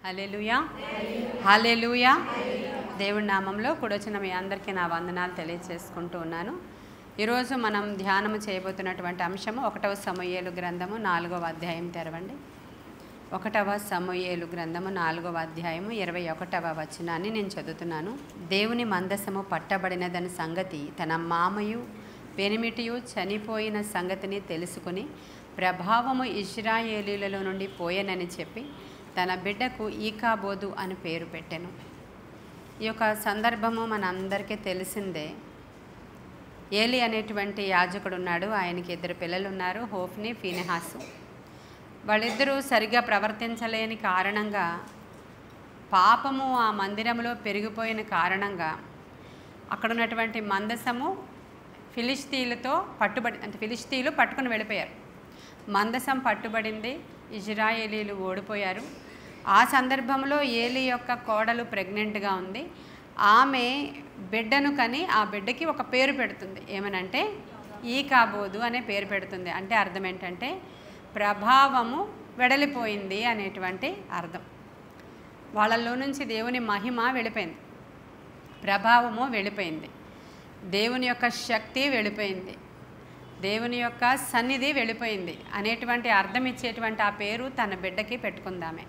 హల్లెలూయా హల్లెలూయా. దేవుడి నామంలో కూడొచ్చిన మీ అందరికీ నా వందనాలు తెలియజేసుకుంటూ ఉన్నాను. ఈరోజు మనం ధ్యానం చేయబోతున్నటువంటి అంశము 1వ సమూయేలు గ్రంథము 4వ అధ్యాయం తెరవండి. 1వ సమూయేలు గ్రంథము 4వ అధ్యాయము 21వ వచనాన్ని నేను చదువుతున్నాను. దేవుని మందసము పట్టబడినదని సంగతి తన మామయు పెనిమిటియు చనిపోయిన సంగతిని తెలుసుకుని ప్రభావము ఇశ్రాయేలీలలో నుండి పోయెనని చెప్పి తన బిడ్డకు ఈకాబోదు అని పేరు పెట్టెను. ఈ యొక్క సందర్భము మన అందరికీ తెలిసిందే. ఏలి అనేటువంటి యాజకుడు ఉన్నాడు. ఆయనకి 2 పిల్లలు ఉన్నారు, హోఫ్ని, ఫీనెహాసు. వాళ్ళిద్దరూ సరిగ్గా ప్రవర్తించలేని కారణంగా, పాపము ఆ మందిరంలో పెరిగిపోయిన కారణంగా అక్కడ ఉన్నటువంటి మందసము ఫిలిష్తీయులతో ఫిలిష్తీయులు పట్టుకుని వెళ్ళిపోయారు. మందసం పట్టుబడింది, ఇజ్రాయేలీలు ఓడిపోయారు. ఆ సందర్భంలో ఏలి యొక్క కోడలు ప్రెగ్నెంట్గా ఉంది. ఆమె బిడ్డను కని ఆ బిడ్డకి ఒక పేరు పెడుతుంది. ఏమనంటే ఈకాబోదు అనే పేరు పెడుతుంది. అంటే అర్థం ఏంటంటే ప్రభావము వెడలిపోయింది అనేటువంటి అర్థం. వాళ్ళల్లో నుంచి దేవుని మహిమ వెళ్ళిపోయింది, ప్రభావము వెళ్ళిపోయింది, దేవుని యొక్క శక్తి వెళ్ళిపోయింది, దేవుని యొక్క సన్నిధి వెళ్ళిపోయింది అనేటువంటి అర్థం ఇచ్చేటువంటి ఆ పేరు తన బిడ్డకి పెట్టుకుందామే.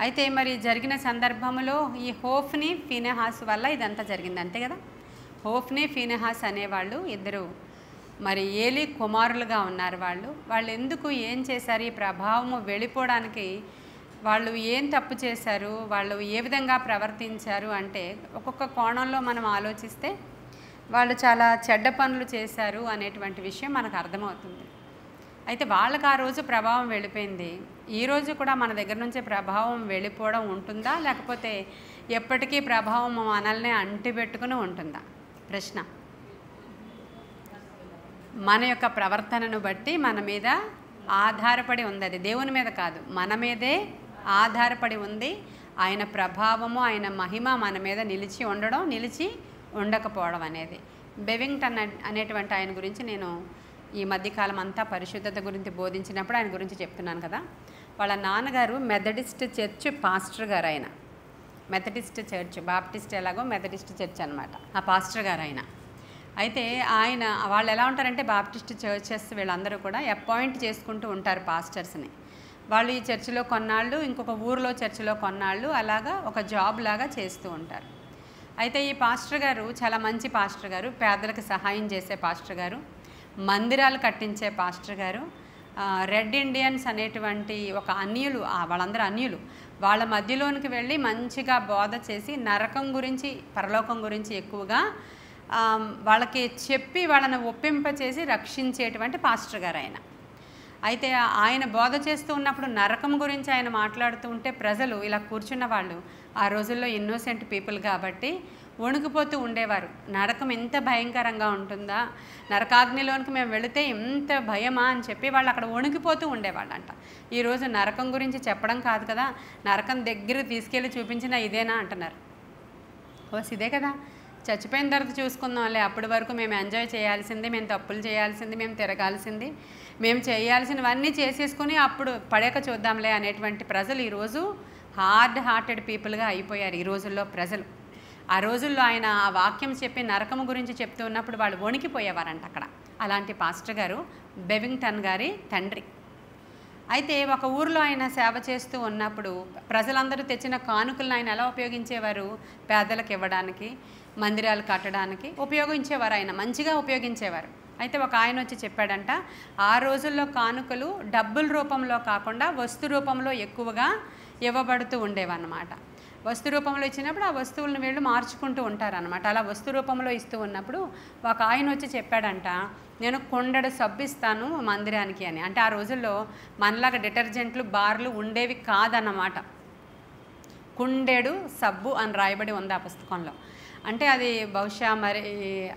అయితే మరి జరిగిన సందర్భంలో ఈ హోఫ్ని, ఫీనెహాస్ వల్ల ఇదంతా జరిగింది, అంతే కదా. హోఫ్ని, ఫీనెహాస్ అనేవాళ్ళు ఇద్దరు మరి ఏలి కుమారులుగా ఉన్నారు. వాళ్ళు ఎందుకు ఏం చేశారు, ఈ ప్రభావము వెళ్ళిపోవడానికి వాళ్ళు ఏం తప్పు చేశారు, వాళ్ళు ఏ విధంగా ప్రవర్తించారు అంటే ఒక్కొక్క కోణంలో మనం ఆలోచిస్తే వాళ్ళు చాలా చెడ్డ పనులు చేశారు అనేటువంటి విషయం మనకు అర్థమవుతుంది. అయితే వాళ్ళకి ఆ రోజు ప్రభావం వెళ్ళిపోయింది. ఈరోజు కూడా మన దగ్గర నుంచి ప్రభావం వెళ్ళిపోవడం ఉంటుందా, లేకపోతే ఎప్పటికీ ప్రభావం మనల్ని అంటిపెట్టుకుని ఉంటుందా? ప్రశ్న. మన యొక్క ప్రవర్తనను బట్టి మన మీద ఆధారపడి ఉంది. అది దేవుని మీద కాదు, మన మీదే ఆధారపడి ఉంది. ఆయన ప్రభావము, ఆయన మహిమ మన మీద నిలిచి ఉండడం, నిలిచి ఉండకపోవడం అనేది. బెవింగ్టన్ అనేటువంటి ఆయన గురించి నేను ఈ మధ్యకాలం అంతా పరిశుద్ధత గురించి బోధించినప్పుడు ఆయన గురించి చెప్తున్నాను కదా. వాళ్ళ నాన్నగారు మెథడిస్ట్ చర్చ్ పాస్టర్ గారు. ఆయన మెథడిస్ట్ చర్చ్, బాప్టిస్ట్ ఎలాగో మెథడిస్ట్ చర్చ్ అనమాట. ఆ పాస్టర్ గారు ఆయన. అయితే ఆయన వాళ్ళు ఎలా ఉంటారంటే బాప్టిస్ట్ చర్చెస్ వీళ్ళందరూ కూడా అపాయింట్ చేసుకుంటూ ఉంటారు పాస్టర్స్ని. వాళ్ళు ఈ చర్చిలో కొన్నాళ్ళు, ఇంకొక ఊరిలో చర్చిలో కొన్నాళ్ళు, అలాగా ఒక జాబ్ లాగా చేస్తూ ఉంటారు. అయితే ఈ పాస్టర్ గారు చాలా మంచి పాస్టర్ గారు, పేదలకు సహాయం చేసే పాస్టర్ గారు, మందిరాలు కట్టించే పాస్టర్ గారు. రెడ్ ఇండియన్స్ అనేటువంటి ఒక అన్యులు, వాళ్ళందరూ అన్యులు, వాళ్ళ మధ్యలోనికి వెళ్ళి మంచిగా బోధ చేసి నరకం గురించి, పరలోకం గురించి ఎక్కువగా వాళ్ళకి చెప్పి వాళ్ళని ఒప్పింపచేసి రక్షించేటువంటి పాస్టర్ గారు ఆయన. అయితే ఆయన బోధ చేస్తూ ఉన్నప్పుడు నరకం గురించి ఆయన మాట్లాడుతూ ఉంటే ప్రజలు ఇలా కూర్చున్న వాళ్ళు ఆ రోజుల్లో ఇన్నోసెంట్ పీపుల్ కాబట్టి వణుకుపోతూ ఉండేవారు. నరకం ఎంత భయంకరంగా ఉంటుందా, నరకాగ్నిలోనికి మేము వెళితే ఎంత భయమా అని చెప్పి వాళ్ళు అక్కడ వణుకిపోతూ ఉండేవాళ్ళంట. ఈరోజు నరకం గురించి చెప్పడం కాదు కదా, నరకం దగ్గర తీసుకెళ్ళి చూపించినా ఇదేనా అంటున్నారు. ఓస్ ఇదే కదా, చచ్చిపోయిన తర్వాత చూసుకుందాంలే, అప్పటి వరకు మేము ఎంజాయ్ చేయాల్సింది, మేము తప్పులు చేయాల్సింది, మేము తిరగాల్సింది, మేము చేయాల్సినవన్నీ చేసేసుకుని అప్పుడు పడేక చూద్దాంలే అనేటువంటి ప్రజలు ఈరోజు హార్డ్ హార్టెడ్ పీపుల్గా అయిపోయారు ఈ రోజుల్లో ప్రజలు. ఆ రోజుల్లో ఆయన ఆ వాక్యం చెప్పి నరకము గురించి చెప్తూ ఉన్నప్పుడు వాళ్ళు వణికిపోయేవారంట అక్కడ. అలాంటి పాస్టర్ గారు బెవింగ్టన్ గారి తండ్రి. అయితే ఒక ఊరిలో ఆయన సేవ చేస్తూ ఉన్నప్పుడు ప్రజలందరూ తెచ్చిన కానుకలను ఆయన ఎలా ఉపయోగించేవారు, పేదలకు ఇవ్వడానికి, మందిరాలు కట్టడానికి ఉపయోగించేవారు. ఆయన మంచిగా ఉపయోగించేవారు. అయితే ఒక ఆయన వచ్చి చెప్పాడంట, ఆ రోజుల్లో కానుకలు డబ్బుల రూపంలో కాకుండా వస్తు రూపంలో ఎక్కువగా ఇవ్వబడుతూ ఉండేవన్నమాట. వస్తు రూపంలో ఇచ్చినప్పుడు ఆ వస్తువులను వీళ్ళు మార్చుకుంటూ ఉంటారనమాట. అలా వస్తు రూపంలో ఇస్తూ ఉన్నప్పుడు ఒక ఆయన వచ్చి చెప్పాడంట, నేను కొండెడు సబ్బు ఇస్తాను మందిరానికి అని. అంటే ఆ రోజుల్లో మనలాగా డిటర్జెంట్లు, బార్లు ఉండేవి కాదన్నమాట. కుండెడు సబ్బు అని రాయబడి ఉంది ఆ పుస్తకంలో. అంటే అది బహుశా మరి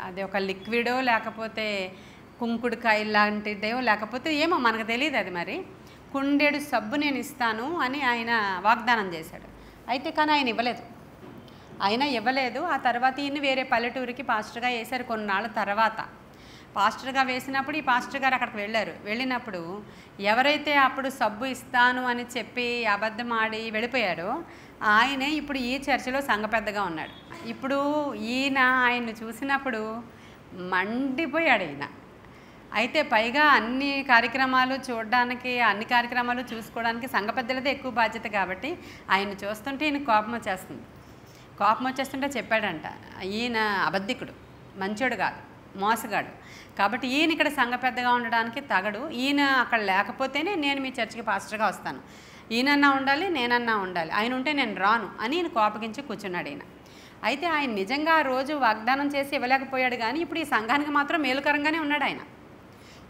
అది ఒక లిక్విడో, లేకపోతే కుంకుడుకాయ లాంటిదేవో, లేకపోతే ఏమో మనకు తెలియదు అది. మరి కుండెడు సబ్బు నేను ఇస్తాను అని ఆయన వాగ్దానం చేశాడు. అయితే కానీ ఆయన ఇవ్వలేదు. ఆ తర్వాత ఈయన వేరే పల్లెటూరికి పాస్టర్గా వేశారు కొన్నాళ్ళ తర్వాత. పాస్టర్గా వేసినప్పుడు ఈ పాస్టర్ గారు అక్కడికి వెళ్ళినప్పుడు ఎవరైతే అప్పుడు సబ్బు ఇస్తాను అని చెప్పి అబద్ధం ఆడి వెళ్ళిపోయాడో ఆయనే ఇప్పుడు ఈ చర్చిలో సంఘ పెద్దగా ఉన్నాడు. ఇప్పుడు ఈయన ఆయన్ని చూసినప్పుడు మండిపోయాడు ఈయన. అయితే పైగా అన్ని కార్యక్రమాలు చూడడానికి, అన్ని కార్యక్రమాలు చూసుకోవడానికి సంఘ పెద్దలదే ఎక్కువ బాధ్యత కాబట్టి ఆయన్ని చూస్తుంటే ఈయన కోపం వచ్చేస్తుంటే చెప్పాడంట, ఈయన అబద్ధికుడు, మంచోడు కాదు, మోసగాడు, కాబట్టి ఈయన ఇక్కడ సంఘ పెద్దగా ఉండడానికి తగడు, ఈయన అక్కడ లేకపోతేనే నేను మీ చర్చికి పాస్టర్గా వస్తాను, ఈయనన్నా ఉండాలి నేనన్నా ఉండాలి, ఆయన ఉంటే నేను రాను అని ఈయన కోపగించి కూర్చున్నాడు ఈయన. అయితే ఆయన నిజంగా ఆ రోజు వాగ్దానం చేసి ఇవ్వలేకపోయాడు, కానీ ఇప్పుడు ఈ సంఘానికి మాత్రం మేలుకరంగానే ఉన్నాడు. ఆయన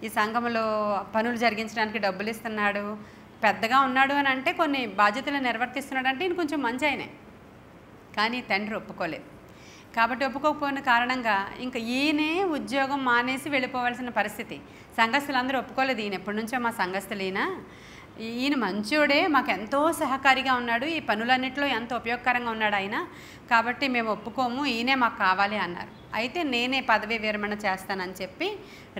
ఈ సంఘంలో పనులు జరిగించడానికి డబ్బులు ఇస్తున్నాడు, పెద్దగా ఉన్నాడు అని అంటే కొన్ని బాధ్యతలు నిర్వర్తిస్తున్నాడు అంటే ఈయన కొంచెం మంచి ఆయనే. కానీ తండ్రి ఒప్పుకోలేదు. కాబట్టి ఒప్పుకోకపోయిన కారణంగా ఇంకా ఈయనే ఉద్యోగం మానేసి వెళ్ళిపోవాల్సిన పరిస్థితి. సంఘస్థులందరూ ఒప్పుకోలేదు. ఈయన ఎప్పటి నుంచో మా సంఘస్థులు ఈయన మంచోడే, మాకు ఎంతో సహకారిగా ఉన్నాడు, ఈ పనులన్నింటిలో ఎంతో ఉపయోగకరంగా ఉన్నాడు ఆయన, కాబట్టి మేము ఒప్పుకోము, ఈయనే మాకు కావాలి అన్నారు. అయితే నేనే పదవీ విరమణ చేస్తానని చెప్పి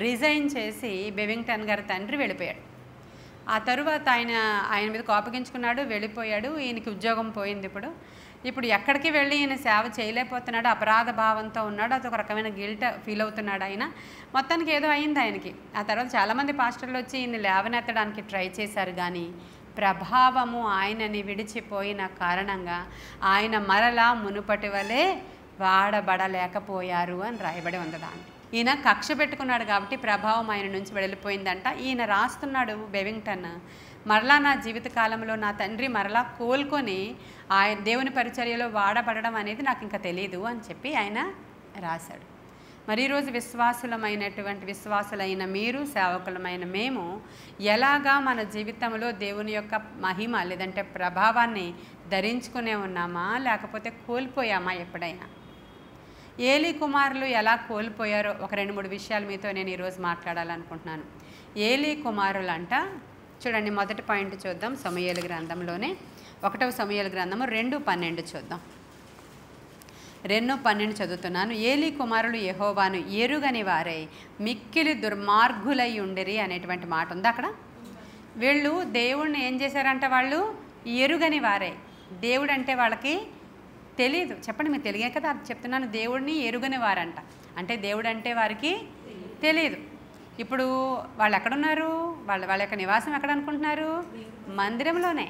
రిజైన్ చేసి బెవింగ్టన్ గారి తండ్రి వెళ్ళిపోయాడు. ఆ తరువాత ఆయన మీద కోపగించుకున్నాడు, వెళ్ళిపోయాడు. ఈయనకి ఉద్యోగం పోయింది. ఇప్పుడు ఎక్కడికి వెళ్ళి ఈయన సేవ చేయలేకపోతున్నాడు, అపరాధ భావంతో ఉన్నాడు, అదొక రకమైన గిల్ట్ ఫీల్ అవుతున్నాడు ఆయన. మొత్తానికి ఏదో అయింది ఆయనకి. ఆ తర్వాత చాలామంది పాస్టర్లు వచ్చి ఈయన్ని లేవనెత్తడానికి ట్రై చేశారు, కానీ ప్రభావము ఆయనని విడిచిపోయిన కారణంగా ఆయన మరలా మునుపటి వలె వాడబడలేకపోయారు అని రాయబడి ఉంది. దాన్ని ఈయన కక్ష పెట్టుకున్నాడు కాబట్టి ప్రభావం ఆయన నుంచి వెళ్ళిపోయిందంట. ఈయన రాస్తున్నాడు బెవింగ్టన్, మరలా నా జీవిత కాలంలో నా తండ్రి మరలా కోలుకొని ఆయన దేవుని పరిచర్యలో వాడబడడం అనేది నాకు ఇంకా తెలియదు అని చెప్పి ఆయన రాశాడు. మరి ఈరోజు విశ్వాసులైన మీరు, సేవకులమైన మేము ఎలాగా మన జీవితంలో దేవుని యొక్క మహిమ లేదంటే ప్రభావాన్ని ధరించుకునే ఉన్నామా, లేకపోతే కోల్పోయామా ఎప్పుడైనా? ఏలీ కుమారులు ఎలా కోల్పోయారో ఒక 2-3 విషయాలు మీతో నేను ఈరోజు మాట్లాడాలనుకుంటున్నాను. ఏలీ కుమారులు అంట, చూడండి, మొదటి పాయింట్ చూద్దాం. సమూయేలు గ్రంథంలోనే 1వ సమూయేలు గ్రంథము 2:12 చూద్దాం. 2:12 చదువుతున్నాను. ఏలీ కుమారులు యెహోవాను ఎరుగని వారై మిక్కిలి దుర్మార్గులై ఉండిరి అనేటువంటి మాట ఉంది అక్కడ. వీళ్ళు దేవుణ్ణి ఏం చేశారంట? వాళ్ళు ఎరుగని వారే. దేవుడు అంటే వాళ్ళకి తెలీదు. చెప్పండి, మీకు తెలియే కదా చెప్తున్నాను. దేవుడిని ఎరుగని వారంట, అంటే దేవుడు అంటే వారికి తెలియదు. ఇప్పుడు వాళ్ళు ఎక్కడున్నారు? వాళ్ళ యొక్క నివాసం ఎక్కడ అనుకుంటున్నారు? మందిరంలోనే,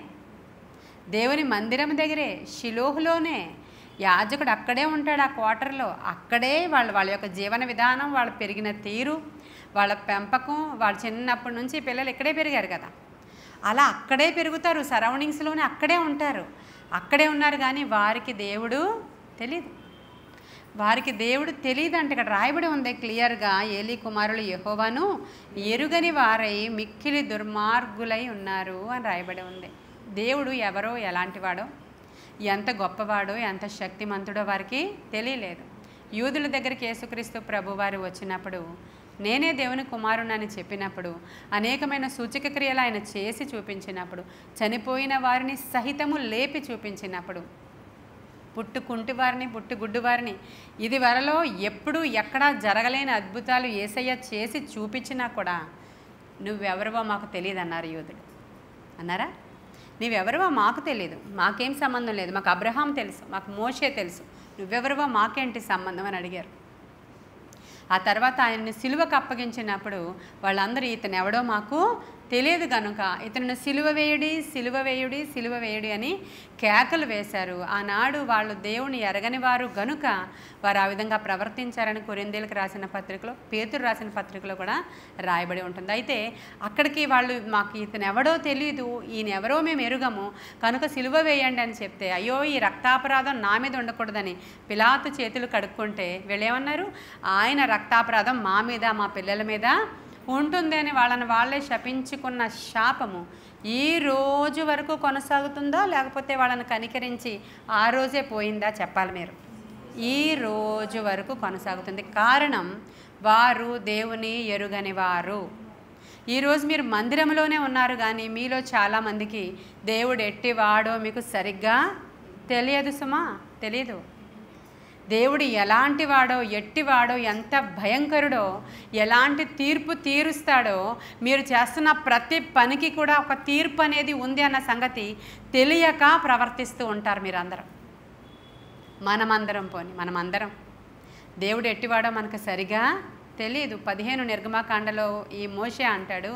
దేవుని మందిరం దగ్గరే, షిలోహులోనే. యాజకుడు అక్కడే ఉంటాడు, ఆ క్వార్టర్లో. అక్కడే వాళ్ళ యొక్క జీవన విధానం, వాళ్ళు పెరిగిన తీరు, వాళ్ళ పెంపకం, వాళ్ళు చిన్నప్పటి నుంచి పిల్లలు ఇక్కడే పెరిగారు కదా, అలా అక్కడే పెరుగుతారు, సరౌండింగ్స్లోనే అక్కడే ఉంటారు, అక్కడే ఉన్నారు. కానీ వారికి దేవుడు తెలీదు. అంటే ఇక్కడ రాయబడి ఉంది క్లియర్గా, ఏలీ కుమారులు యెహోవాను ఎరుగని వారై మిక్కిలి దుర్మార్గులై ఉన్నారు అని రాయబడి ఉంది. దేవుడు ఎవరో, ఎలాంటివాడో, ఎంత గొప్పవాడో, ఎంత శక్తిమంతుడో వారికి తెలియలేదు. యూదుల దగ్గరికి యేసుక్రీస్తు ప్రభువారు వచ్చినప్పుడు, నేనే దేవుని కుమారునని చెప్పినప్పుడు, అనేకమైన సూచక క్రియలు ఆయన చేసి చూపించినప్పుడు, చనిపోయిన వారిని సహితము లేపి చూపించినప్పుడు, పుట్టుకుంటి వారిని, పుట్టుగుడ్డు వారిని, ఇది వరలో ఎప్పుడు ఎక్కడా జరగలేని అద్భుతాలు యేసయ్య చేసి చూపించినా కూడా నువ్వెవరివో మాకు తెలియదు అన్నారు యూదులు. అన్నారా? నువ్వెవరివో మాకు తెలియదు, మాకేం సంబంధం లేదు, మాకు అబ్రహాం తెలుసు, మాకు మోషే తెలుసు, నువ్వెవరివో మాకేంటి సంబంధం అని అడిగారు. ఆ తర్వాత ఆయన్ని సిలువకు అప్పగించినప్పుడు వాళ్ళందరూ ఇతను ఎవడో మాకు తెలియదు కనుక ఇతను సిలువ వేయుడి అని కేకలు వేశారు. ఆనాడు వాళ్ళు దేవుని ఎరగని వారు గనుక వారు ఆ విధంగా ప్రవర్తించారని కొరింథీయులకు రాసిన పత్రికలో, పేతురు రాసిన పత్రికలో కూడా రాయబడి ఉంటుంది. అయితే అక్కడికి వాళ్ళు మాకు ఇతను ఎవడో తెలియదు, ఈయన ఎవరో మేము ఎరుగము కనుక సిలువ వేయండి అని చెప్తే, అయ్యో ఈ రక్తాపరాధం నా మీద ఉండకూడదని పిలాతు చేతులు కడుక్కుంటే వీళ్ళేమన్నారు? ఆయన రక్తాపరాధం మా మీద, మా పిల్లల మీద ఉంటుంది అని వాళ్ళే శపించుకున్న శాపము ఈ రోజు వరకు కొనసాగుతుందా, లేకపోతే వాళ్ళని కనికరించి ఆ రోజే పోయిందా? చెప్పాలి మీరు. ఈ రోజు వరకు కొనసాగుతుంది. కారణం, వారు దేవుని ఎరుగని వారు. ఈరోజు మీరు మందిరంలోనే ఉన్నారు, కానీ మీలో చాలామందికి దేవుడు ఎట్టివాడో మీకు సరిగ్గా తెలియదు సుమా, తెలియదు. దేవుడు ఎలాంటి వాడో, ఎట్టివాడో, ఎంత భయంకరుడో, ఎలాంటి తీర్పు తీరుస్తాడో, మీరు చేస్తున్న ప్రతి పనికి కూడా ఒక తీర్పు అనేది ఉంది అన్న సంగతి తెలియక ప్రవర్తిస్తూ ఉంటారు మీరందరం. మనమందరం దేవుడు ఎట్టివాడో మనకు సరిగా తెలియదు. 15 నిర్గమాకాండలో ఈ మోషే అంటాడు,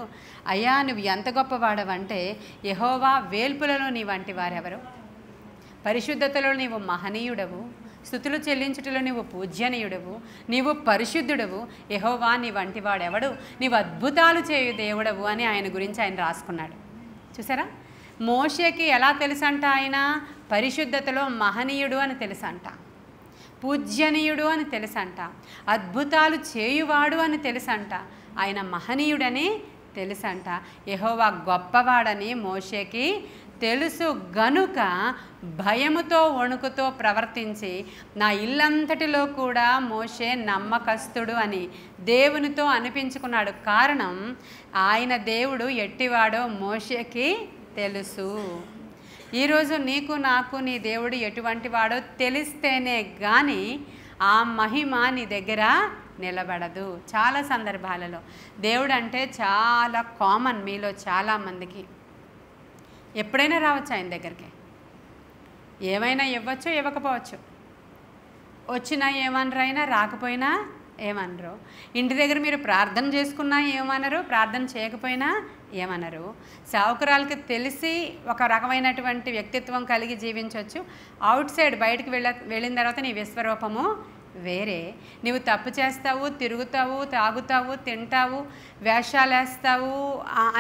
అయ్యా నువ్వు ఎంత గొప్పవాడవంటే యెహోవా వేల్పులలో నీ వంటి వారెవరు, పరిశుద్ధతలో నీవు మహనీయుడవు, స్తుతులు చెల్లించుటలో నీవు పూజ్యనీయుడవు, నీవు పరిశుద్ధుడవు, యెహోవా నీ వంటి వాడెవడు, నీవు అద్భుతాలు చేయు దేవుడవు అని ఆయన గురించి ఆయన రాసుకున్నాడు. చూసారా, మోషేకి ఎలా తెలుసంట, ఆయన పరిశుద్ధతలో మహనీయుడు అని తెలుసంట, పూజ్యనీయుడు అని తెలుసంట, అద్భుతాలు చేయువాడు అని తెలుసంట, ఆయన మహనీయుడని తెలుసంట, యెహోవా గొప్పవాడని మోషేకి తెలుసు గనుక భయముతో వణుకుతో ప్రవర్తించి నా ఇల్లంతటిలో కూడా మోషే నమ్మకస్తుడు అని దేవునితో అనిపించుకున్నాడు. కారణం ఆయన దేవుడు ఎట్టివాడో మోషేకి తెలుసు. ఈరోజు నీకు నాకు నీ దేవుడు ఎటువంటి వాడో తెలిస్తేనే కానీ ఆ మహిమ నీ దగ్గర నిలబడదు. చాలా సందర్భాలలో దేవుడు అంటే చాలా కామన్ మీలో చాలామందికి. ఎప్పుడైనా రావచ్చు ఆయన దగ్గరికి, ఏమైనా ఇవ్వచ్చు, ఇవ్వకపోవచ్చు, వచ్చినా ఏమనరు, అయినా రాకపోయినా ఏమనరు. ఇంటి దగ్గర మీరు ప్రార్థన చేసుకున్నా ఏమనరు, ప్రార్థన చేయకపోయినా ఏమనరు. సావుకురాలకి తెలిసి ఒక రకమైనటువంటి వ్యక్తిత్వం కలిగి జీవించవచ్చు, అవుట్ సైడ్ బయటకు వెళ్ళిన తర్వాత నీ విశ్వరూపము వేరే. నీవు తప్పు చేస్తావు, తిరుగుతావు, తాగుతావు, తింటావు, వేషాలు వేస్తావు,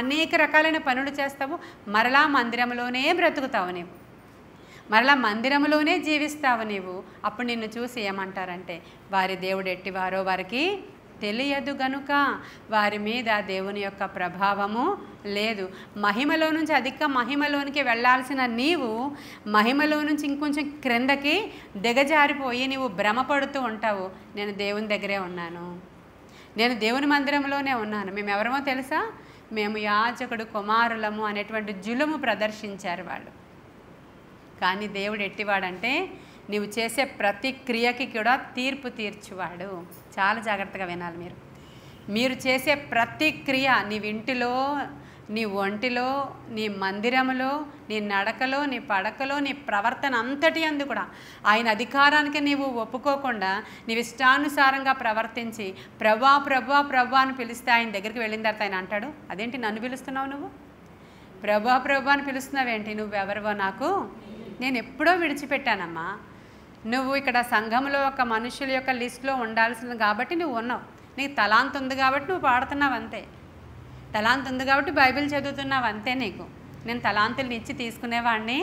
అనేక రకాలైన పనులు చేస్తావు, మరలా మందిరంలోనే బ్రతుకుతావు, నీవు మరలా మందిరంలోనే జీవిస్తావు నీవు. అప్పుడు నిన్ను చూసి ఏమంటారంటే వారి దేవుడు ఎట్టివారో వారికి తెలియదు గనుక వారి మీద దేవుని యొక్క ప్రభావము లేదు. మహిమలో నుంచి అధిక మహిమలోనికి వెళ్ళాల్సిన నీవు మహిమలో నుంచి ఇంకొంచెం క్రిందకి దిగజారిపోయి నీవు భ్రమపడుతూ ఉంటావు. నేను దేవుని దగ్గరే ఉన్నాను, నేను దేవుని మందిరంలోనే ఉన్నాను. మేము ఎవరమో తెలుసా, మేము యాజకుడు కుమారులము అనేటువంటి జులుము ప్రదర్శించారు వాళ్ళు. కానీ దేవుడు ఎట్టివాడంటే నీవు చేసే ప్రతి క్రియకి కూడా తీర్పు తీర్చువాడు. చాలా జాగ్రత్తగా వినాలి మీరు చేసే ప్రతి క్రియ, నీ ఇంటిలో, నీ ఒంటిలో, నీ మందిరములో, నీ నడకలో, నీ పడకలో, నీ ప్రవర్తన అంతటి అందు కూడా ఆయన అధికారానికి నీవు ఒప్పుకోకుండా నీవు ఇష్టానుసారంగా ప్రవర్తించి ప్రభా ప్రభా ప్రభా అని పిలిస్తే ఆయన దగ్గరికి వెళ్ళిన తర్వాత ఆయన అంటాడు, అదేంటి నన్ను పిలుస్తున్నావు, నువ్వు ప్రభా ప్రభా అని పిలుస్తున్నావేంటి, నువ్వెవరివో నాకు నేను ఎప్పుడో విడిచిపెట్టానమ్మా. నువ్వు ఇక్కడ సంఘంలో ఒక మనుషుల యొక్క లిస్టులో ఉండాల్సింది కాబట్టి నువ్వు ఉన్నావు, నీకు తలాంత్ ఉంది కాబట్టి నువ్వు పాడుతున్నావు అంతే, తలాంత్ ఉంది కాబట్టి బైబిల్ చదువుతున్నావు అంతే. నీకు నేను తలాంతుల్ని ఇచ్చి తీసుకునేవాడిని,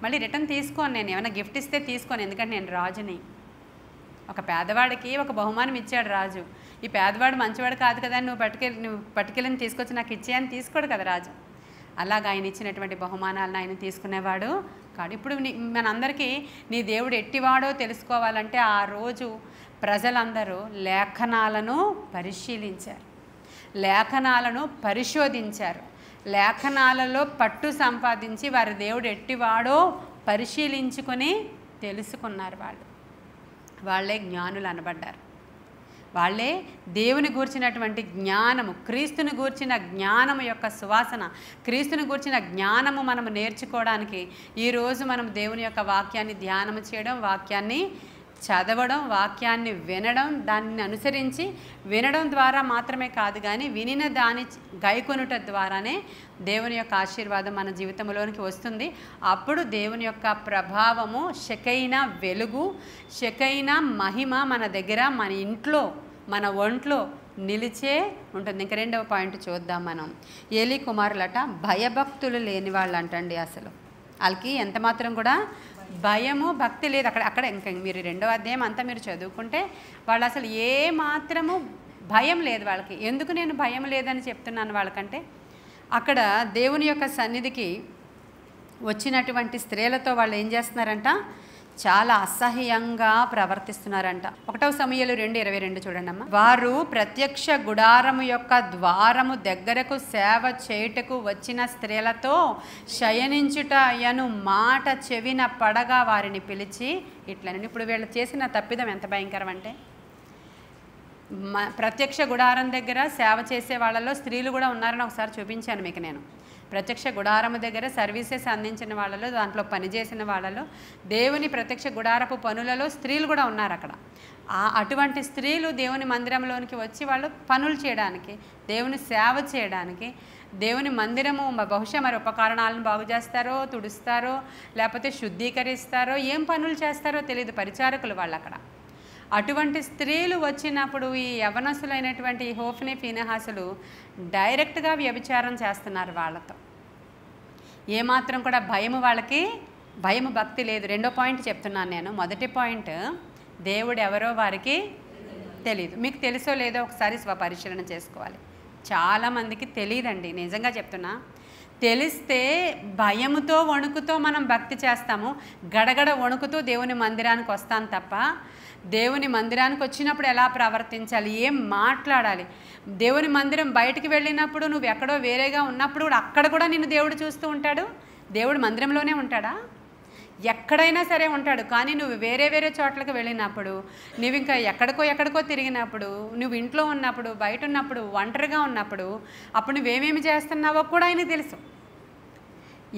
మళ్ళీ రిటర్న్ తీసుకోను, నేను ఏమైనా గిఫ్ట్ ఇస్తే తీసుకోను, ఎందుకంటే నేను రాజుని. ఒక పేదవాడికి ఒక బహుమానం ఇచ్చాడు రాజు, ఈ పేదవాడు మంచివాడు కాదు కదా, నువ్వు పట్టుకెళ్ళి తీసుకొచ్చి నాకు ఇచ్చేయని తీసుకోడు కదా రాజు. అలాగా ఆయన ఇచ్చినటువంటి బహుమానాలను ఆయన తీసుకునేవాడు కాడు. ఇప్పుడు మనందరికీ నీ దేవుడు ఎట్టివాడో తెలుసుకోవాలంటే ఆ రోజు ప్రజలందరూ లేఖనాలను పరిశీలించారు, లేఖనాలను పరిశోధించారు, లేఖనాలలో పట్టు సంపాదించి వారి దేవుడు ఎట్టివాడో పరిశీలించుకొని తెలుసుకున్నారు. వాళ్ళే జ్ఞానులు అనబడ్డారు. వాళ్ళే దేవుని గూర్చినటువంటి జ్ఞానము, క్రీస్తుని గూర్చిన జ్ఞానము యొక్క సువాసన, క్రీస్తుని గూర్చిన జ్ఞానము మనము నేర్చుకోవడానికి ఈరోజు మనం దేవుని యొక్క వాక్యాన్ని ధ్యానం చేయడం, వాక్యాన్ని చదవడం, వాక్యాన్ని వినడం, దాన్ని అనుసరించి వినడం ద్వారా మాత్రమే కాదు కానీ వినిన దాని గైకొనుట ద్వారానే దేవుని యొక్క ఆశీర్వాదం మన జీవితంలోనికి వస్తుంది. అప్పుడు దేవుని యొక్క ప్రభావము, షకైనా వెలుగు, షకైనా మహిమ మన దగ్గర, మన ఇంట్లో, మన ఒంట్లో నిలిచే ఉంటుంది. ఇంక రెండవ పాయింట్ చూద్దాం మనం. ఏలీ కుమారులట భయభక్తులు లేని వాళ్ళు అంటండి. అసలు వాళ్ళకి ఎంత మాత్రం కూడా భయము భక్తి లేదు. అక్కడ ఇంకా మీరు 2వ అధ్యాయం అంతా మీరు చదువుకుంటే వాళ్ళు అసలు ఏ మాత్రము భయం లేదు వాళ్ళకి. ఎందుకు నేను భయం లేదని చెప్తున్నాను వాళ్ళకంటే, అక్కడ దేవుని యొక్క సన్నిధికి వచ్చినటువంటి స్త్రీలతో వాళ్ళు ఏం చేస్తున్నారంట, చాలా అసహ్యంగా ప్రవర్తిస్తున్నారంట. 1 సమూయేలు 2:22 చూడండి అమ్మ. వారు ప్రత్యక్ష గుడారము యొక్క ద్వారము దగ్గరకు సేవ చేయుటకు వచ్చిన స్త్రీలతో శయనించుట అను మాట చెవిన పడగా వారిని పిలిచి ఇట్లని. ఇప్పుడు వీళ్ళు చేసిన తప్పిదం ఎంత భయంకరం అంటే, ప్రత్యక్ష గుడారం దగ్గర సేవ చేసే వాళ్ళలో స్త్రీలు కూడా ఉన్నారని ఒకసారి చూపించాను మీకు నేను. ప్రత్యక్ష గుడారము దగ్గర సర్వీసెస్ అందించిన వాళ్ళలో, దాంట్లో పనిచేసిన వాళ్ళలో, దేవుని ప్రత్యక్ష గుడారపు పనులలో స్త్రీలు కూడా ఉన్నారు అక్కడ. అటువంటి స్త్రీలు దేవుని మందిరంలోనికి వచ్చి వాళ్ళు పనులు చేయడానికి, దేవుని సేవ చేయడానికి, దేవుని మందిరము బహుశా మరి ఉపకరణాలను బాగు చేస్తారో, తుడుస్తారో, లేకపోతే శుద్ధీకరిస్తారో, ఏం పనులు చేస్తారో తెలియదు, పరిచారకులు వాళ్ళు అక్కడ. అటువంటి స్త్రీలు వచ్చినప్పుడు ఈ యవనసులైనటువంటి హోఫ్నీ ఫీనెహాసులు డైరెక్ట్గా వ్యభిచారం చేస్తున్నారు వాళ్ళతో. ఏమాత్రం కూడా భయము, వాళ్ళకి భయము భక్తి లేదు. రెండో పాయింట్ చెప్తున్నాను నేను. మొదటి పాయింట్, దేవుడు ఎవరో వారికి తెలీదు. మీకు తెలుసో లేదో ఒకసారి స్వపరిశీలన చేసుకోవాలి. చాలామందికి తెలియదండి, నిజంగా చెప్తున్నా. తెలిస్తే భయముతో వణుకుతో మనం భక్తి చేస్తాము, గడగడ వణుకుతూ దేవుని మందిరానికి వస్తాం తప్ప, దేవుని మందిరానికి వచ్చినప్పుడు ఎలా ప్రవర్తించాలి, ఏం మాట్లాడాలి, దేవుని మందిరం బయటికి వెళ్ళినప్పుడు నువ్వు ఎక్కడో వేరేగా ఉన్నప్పుడు కూడా అక్కడ కూడా నిన్ను దేవుడు చూస్తూ ఉంటాడు. దేవుడు మందిరంలోనే ఉంటాడా? ఎక్కడైనా సరే ఉంటాడు. కానీ నువ్వు వేరే వేరే చోట్లకు వెళ్ళినప్పుడు, నువ్వు ఇంకా ఎక్కడికో తిరిగినప్పుడు, నువ్వు ఇంట్లో ఉన్నప్పుడు, బయట ఉన్నప్పుడు, ఒంటరిగా ఉన్నప్పుడు, అప్పుడు నువ్వేమేమి చేస్తున్నావో కూడా ఆయనకు తెలుసు.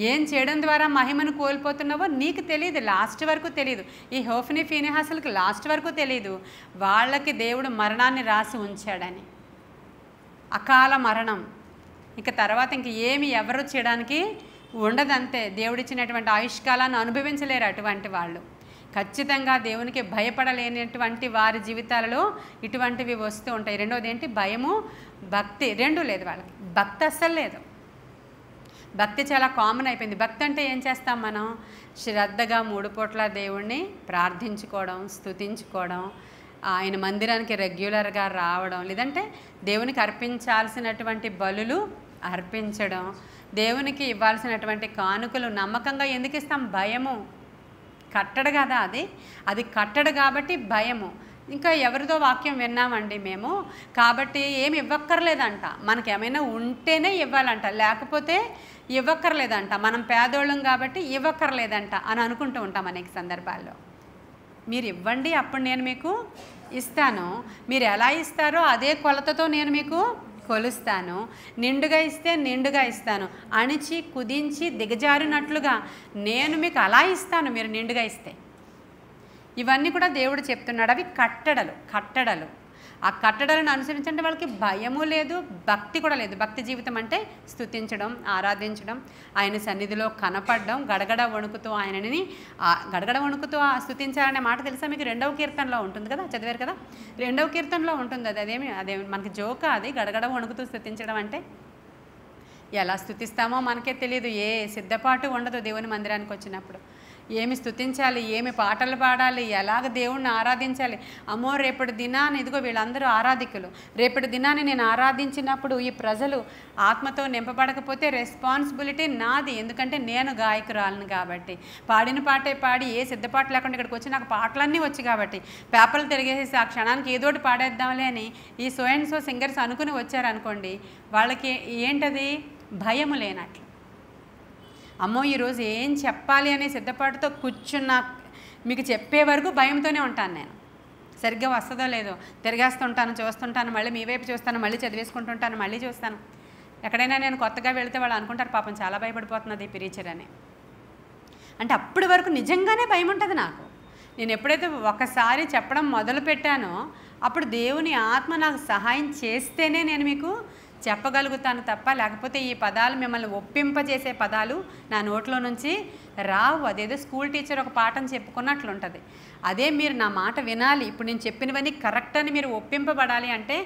ఏం చేయడం ద్వారా మహిమను కోల్పోతున్నావో నీకు తెలియదు, లాస్ట్ వరకు తెలియదు. ఈ హోఫ్నీ ఫీనెహాసులకు లాస్ట్ వరకు తెలియదు వాళ్ళకి దేవుడు మరణాన్ని రాసి ఉంచాడని. అకాల మరణం, ఇక తర్వాత ఇంక ఏమి ఎవరు చేయడానికి ఉండదంతే. దేవుడిచ్చినటువంటి ఆయుష్కాలాన్ని అనుభవించలేరు అటువంటి వాళ్ళు. ఖచ్చితంగా దేవునికి భయపడలేనటువంటి వారి జీవితాలలో ఇటువంటివి వస్తూ ఉంటాయి. రెండోది ఏంటి? భయము, భక్తి రెండూ లేదు వాళ్ళకి. భక్తి అస్సలు లేదు. భక్తి చాలా కామన్ అయిపోయింది. భక్తి అంటే ఏం చేస్తాం మనం? శ్రద్ధగా 3 పూట్ల దేవుణ్ణి ప్రార్థించుకోవడం, స్తుతించుకోవడం, ఆయన మందిరానికి రెగ్యులర్గా రావడం, లేదంటే దేవునికి అర్పించాల్సినటువంటి బలులు అర్పించడం, దేవునికి ఇవ్వాల్సినటువంటి కానుకలు నమ్మకంగా ఎందుకు ఇస్తాం? భయము. కట్టడు కదా అది కట్టడు కాబట్టి భయము. ఇంకా ఎవరిదో వాక్యం విన్నామండి మేము, కాబట్టి ఏమి ఇవ్వక్కర్లేదంట, మనకి ఏమైనా ఉంటేనే ఇవ్వాలంట, లేకపోతే ఇవ్వక్కర్లేదంట, మనం పేదోళ్ళం కాబట్టి ఇవ్వక్కర్లేదంట అని అనుకుంటూ ఉంటాం అనేక సందర్భాల్లో. మీరు ఇవ్వండి, అప్పుడు నేను మీకు ఇస్తాను. మీరు ఎలా ఇస్తారో అదే కొలతతో నేను మీకు కొలుస్తాను. నిండుగా ఇస్తే నిండుగా ఇస్తాను, అణిచి కుదించి దిగజారినట్లుగా నేను మీకు అలా ఇస్తాను మీరు నిండుగా ఇస్తే. ఇవన్నీ కూడా దేవుడు చెప్తున్నాడు. అవి కట్టడలు. ఆ కట్టడలను అనుసరించండి. వాళ్ళకి భయము లేదు, భక్తి కూడా లేదు. భక్తి జీవితం అంటే స్తుతించడం, ఆరాధించడం, ఆయన సన్నిధిలో కనపడడం, గడగడ వణుకుతూ ఆయనని గడగడ వణుకుతూ స్తుతించాలనే మాట తెలుసా మీకు? 2వ కీర్తనలో ఉంటుంది కదా, చదివారు కదా, 2వ కీర్తనలో ఉంటుంది. అదేమి మనకి జోకా? అది గడగడ వణుకుతూ స్తుతించడం అంటే ఎలా స్తుతిస్తామో మనకే తెలియదు. ఏ సిద్ధపాటు ఉండదు దేవుని మందిరానికి వచ్చినప్పుడు. ఏమి స్తుతించాలి, ఏమి పాటలు పాడాలి, ఎలాగ దేవుణ్ణి ఆరాధించాలి. అమ్మో రేపటి దినాన్ని, ఇదిగో వీళ్ళందరూ ఆరాధికులు, రేపటి దినాన్ని నేను ఆరాధించినప్పుడు ఈ ప్రజలు ఆత్మతో నింపబడకపోతే రెస్పాన్సిబిలిటీ నాది, ఎందుకంటే నేను గాయకురాలను కాబట్టి. పాడిన పాటే పాడి ఏ సిద్ధపాటు లేకుండా ఇక్కడికి వచ్చి నాకు పాటలన్నీ వచ్చి కాబట్టి పేపర్లు తిరిగేసి ఆ క్షణానికి ఏదోటి పాడేద్దాంలే అని ఈ సో అండ్ సో సింగర్స్ అనుకుని వచ్చారనుకోండి, వాళ్ళకి ఏంటది? భయము లేనట్లు. అమ్మో ఈరోజు ఏం చెప్పాలి అనే సిద్ధపాటుతో కూర్చున్న మీకు చెప్పే వరకు భయంతోనే ఉంటాను నేను. సరిగ్గా వస్తుందో లేదో తిరిగేస్తుంటాను, చూస్తుంటాను, మళ్ళీ మీ వైపు చూస్తాను, మళ్ళీ చదివేసుకుంటుంటాను, మళ్ళీ చూస్తాను. ఎక్కడైనా నేను కొత్తగా వెళితే వాళ్ళు అనుకుంటారు పాపం చాలా భయపడిపోతున్నది ఈ ప్రీచర్ అని. అంటే అప్పటి వరకు నిజంగానే భయం ఉంటుంది నాకు. నేను ఎప్పుడైతే ఒకసారి చెప్పడం మొదలు పెట్టానో అప్పుడు దేవుని ఆత్మ నాకు సహాయం చేస్తేనే నేను మీకు చెప్పగలుగుతాను తప్ప, లేకపోతే ఈ పదాలు మిమ్మల్ని ఒప్పింపజేసే పదాలు నా నోట్లో నుంచి రావు. అదేదో స్కూల్ టీచర్ ఒక పాఠం చెప్పుకున్నట్లు ఉంటుంది. అదే మీరు నా మాట వినాలి, ఇప్పుడు నేను చెప్పినవన్నీ కరెక్ట్ అని మీరు ఒప్పింపబడాలి అంటే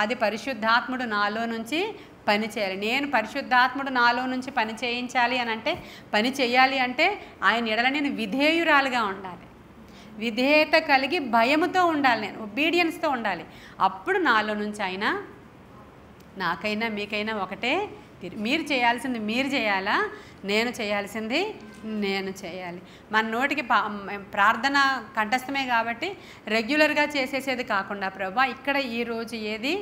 అది పరిశుద్ధాత్ముడు నాలో నుంచి పని చేయాలి. నేను పరిశుద్ధాత్ముడు నాలో నుంచి పని చేయించాలి అని అంటే, పని చేయాలి అంటే ఆయన ఎడల నేను విధేయురాలుగా ఉండాలి, విధేయత కలిగి భయముతో ఉండాలి, నేను ఒబీడియన్స్తో ఉండాలి. అప్పుడు నాలో నుంచి ఆయన నాకైనా మీకైనా ఒకటే మీరు చేయాల్సింది మీరు చేయాలా, నేను చేయాల్సింది నేను చేయాలి. మన నోటికి ప్రార్థన కంఠస్థమే కాబట్టి రెగ్యులర్గా చేసేసేది కాకుండా, ప్రభా ఇక్కడ ఈరోజు ఏది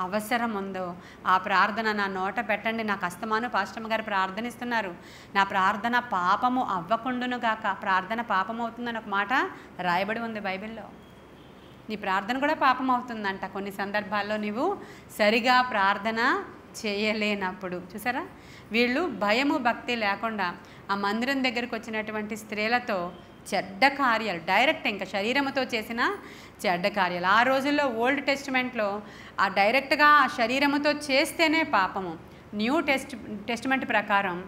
అవసరం ఉందో ఆ ప్రార్థన నా నోట పెట్టండి. నాకు అస్తమాను పాస్టమ్ గారు ప్రార్థనిస్తున్నారు, నా ప్రార్థన పాపము అవ్వకుండును గాక. ప్రార్థన పాపం అవుతుందని ఒక మాట రాయబడి ఉంది బైబిల్లో. నీ ప్రార్థన కూడా పాపం అవుతుందంట కొన్ని సందర్భాల్లో నీవు సరిగా ప్రార్థన చేయలేనప్పుడు. చూసారా, వీళ్ళు భయము భక్తి లేకుండా ఆ మందిరం దగ్గరికి వచ్చినటువంటి స్త్రీలతో చెడ్డ కార్యాలు, డైరెక్ట్ ఇంకా శరీరముతో చేసిన చెడ్డ కార్యాలు. ఆ రోజుల్లో ఓల్డ్ టెస్టిమెంట్లో ఆ డైరెక్ట్గా ఆ శరీరముతో చేస్తేనే పాపము. న్యూ టెస్టిమెంట్ ప్రకారం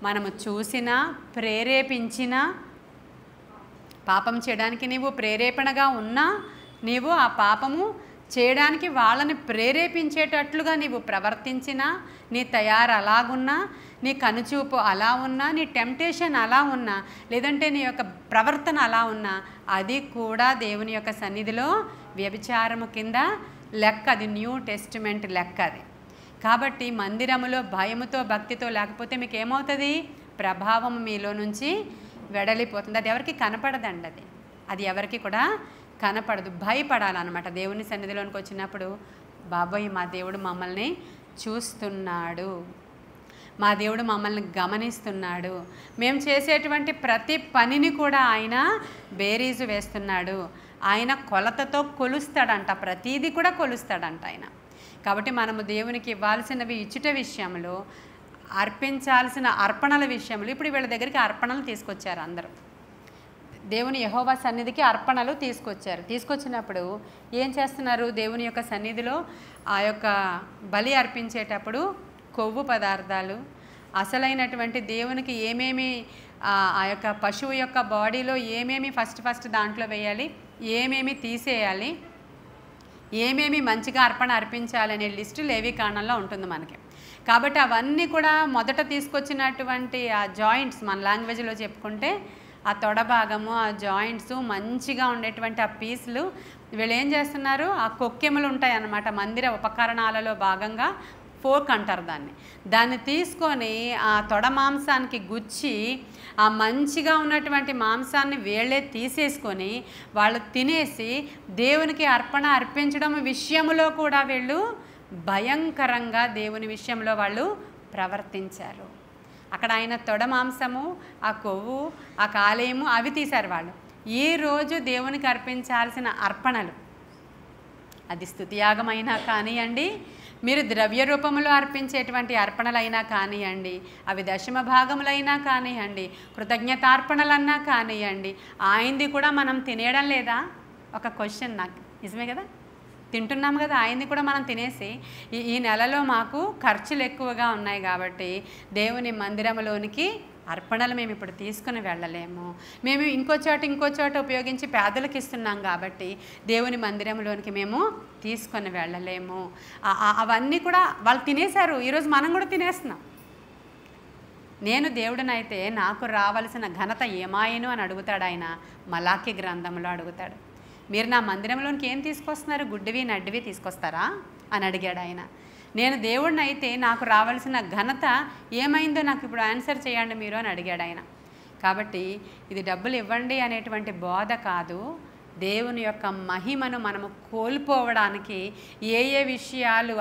మనము చూసినా ప్రేరేపించినా, పాపం చేయడానికి నీవు ప్రేరేపణగా ఉన్నా, నీవు ఆ పాపము చేయడానికి వాళ్ళని ప్రేరేపించేటట్లుగా నీవు ప్రవర్తించినా, నీ తయారు అలాగున్నా, నీ కనుచూపు అలా ఉన్నా, నీ టెంప్టేషన్ అలా ఉన్నా, లేదంటే నీ యొక్క ప్రవర్తన అలా ఉన్నా, అది కూడా దేవుని యొక్క సన్నిధిలో వ్యభిచారము కింద లెక్క. అది న్యూ టెస్టిమెంట్ లెక్క అది. కాబట్టి మందిరములో భయముతో భక్తితో లేకపోతే మీకు ఏమవుతుంది? ప్రభావం మీలో నుంచి వెడలిపోతుంది. అది ఎవరికి కనపడదండి. అది ఎవరికి కూడా కనపడదు. భయపడాలన్నమాట. దేవుని సన్నిధిలోనికి వచ్చినప్పుడు, బాబోయ్ మా దేవుడు మమ్మల్ని చూస్తున్నాడు, మా దేవుడు మమ్మల్ని గమనిస్తున్నాడు, మేము చేసేటువంటి ప్రతి పనిని కూడా ఆయన బేరీజు వేస్తున్నాడు, ఆయన కొలతతో కొలుస్తాడంట, ప్రతీది కూడా కొలుస్తాడంట ఆయన. కాబట్టి మనము దేవునికి ఇవ్వాల్సినవి ఇచ్చుట విషయంలో, అర్పించాల్సిన అర్పణల విషయంలో, ఇప్పుడు వీళ్ళ దగ్గరికి అర్పణలు తీసుకొచ్చారు అందరూ. దేవుని యెహోవా సన్నిధికి అర్పణలు తీసుకొచ్చినప్పుడు ఏం చేస్తున్నారు? దేవుని యొక్క సన్నిధిలో ఆ యొక్క బలి అర్పించేటప్పుడు కొవ్వు పదార్థాలు, అసలైనటువంటి దేవునికి ఏమేమి ఆ యొక్క పశువు యొక్క బాడీలో ఏమేమి ఫస్ట్ దాంట్లో వేయాలి, ఏమేమి తీసేయాలి, ఏమేమి మంచిగా అర్పణ అర్పించాలనే లిస్టు లేవీకాండంలో ఉంటుంది మనకి. కాబట్టి అవన్నీ కూడా మొదట తీసుకొచ్చినటువంటి ఆ జాయింట్స్, మన లాంగ్వేజ్లో చెప్పుకుంటే ఆ తొడ భాగము, ఆ జాయింట్స్ మంచిగా ఉండేటువంటి ఆ పీసులు వీళ్ళు ఏం చేస్తున్నారు? ఆ కొక్కెములు ఉంటాయి అన్నమాట మందిర ఉపకరణాలలో భాగంగా, ఫోర్క్ అంటారు దాన్ని తీసుకొని ఆ తొడ మాంసానికి గుచ్చి ఆ మంచిగా ఉన్నటువంటి మాంసాన్ని వీళ్ళే తీసేసుకొని వాళ్ళు తినేసి దేవునికి అర్పణ అర్పించడం విషయంలో కూడా వీళ్ళు భయంకరంగా దేవుని విషయంలో వాళ్ళు ప్రవర్తించారు. అక్కడ ఆయన తొడ మాంసము, ఆ కొవ్వు, ఆ కాలేయము అవి తీశారు వాళ్ళు. ఈరోజు దేవునికి అర్పించాల్సిన అర్పణలు, అది స్తుతియాగమైనా కానివ్వండి, మీరు ద్రవ్య రూపంలో అర్పించేటువంటి అర్పణలైనా కానివ్వండి, అవి దశమ భాగములైనా కానివ్వండి, కృతజ్ఞతార్పణలన్నా కానివ్వండి, ఆయనది కూడా మనం తినేయడం లేదా? ఒక క్వశ్చన్ నాకు. నిజమే కదా, తింటున్నాం కదా, ఆయన్ని కూడా మనం తినేసి ఈ నెలలో మాకు ఖర్చులు ఎక్కువగా ఉన్నాయి కాబట్టి దేవుని మందిరంలోనికి అర్పణలు మేము ఇప్పుడు తీసుకుని వెళ్ళలేము, మేము ఇంకో చోట ఉపయోగించి పేదలకు ఇస్తున్నాం కాబట్టి దేవుని మందిరంలోనికి మేము తీసుకొని వెళ్ళలేము. అవన్నీ కూడా వాళ్ళు తినేశారు. ఈరోజు మనం కూడా తినేస్తున్నాం. నేను దేవుడినైతే నాకు రావాల్సిన ఘనత ఏమాయను అని అడుగుతాడు ఆయన. మలాకి గ్రంథంలో అడుగుతాడు. మీరు నా మందిరంలోనికి ఏం తీసుకొస్తున్నారు? గుడ్డివి నడ్డివి తీసుకొస్తారా అని అడిగాడు ఆయన. నేను దేవుడిని అయితే నాకు రావాల్సిన ఘనత ఏమైందో నాకు ఇప్పుడు ఆన్సర్ చేయండి మీరు అని అడిగాడు ఆయన. కాబట్టి ఇది డబ్బులు ఇవ్వండి అనేటువంటి బోధ కాదు. దేవుని యొక్క మహిమను మనము కోల్పోవడానికి ఏ విషయాలు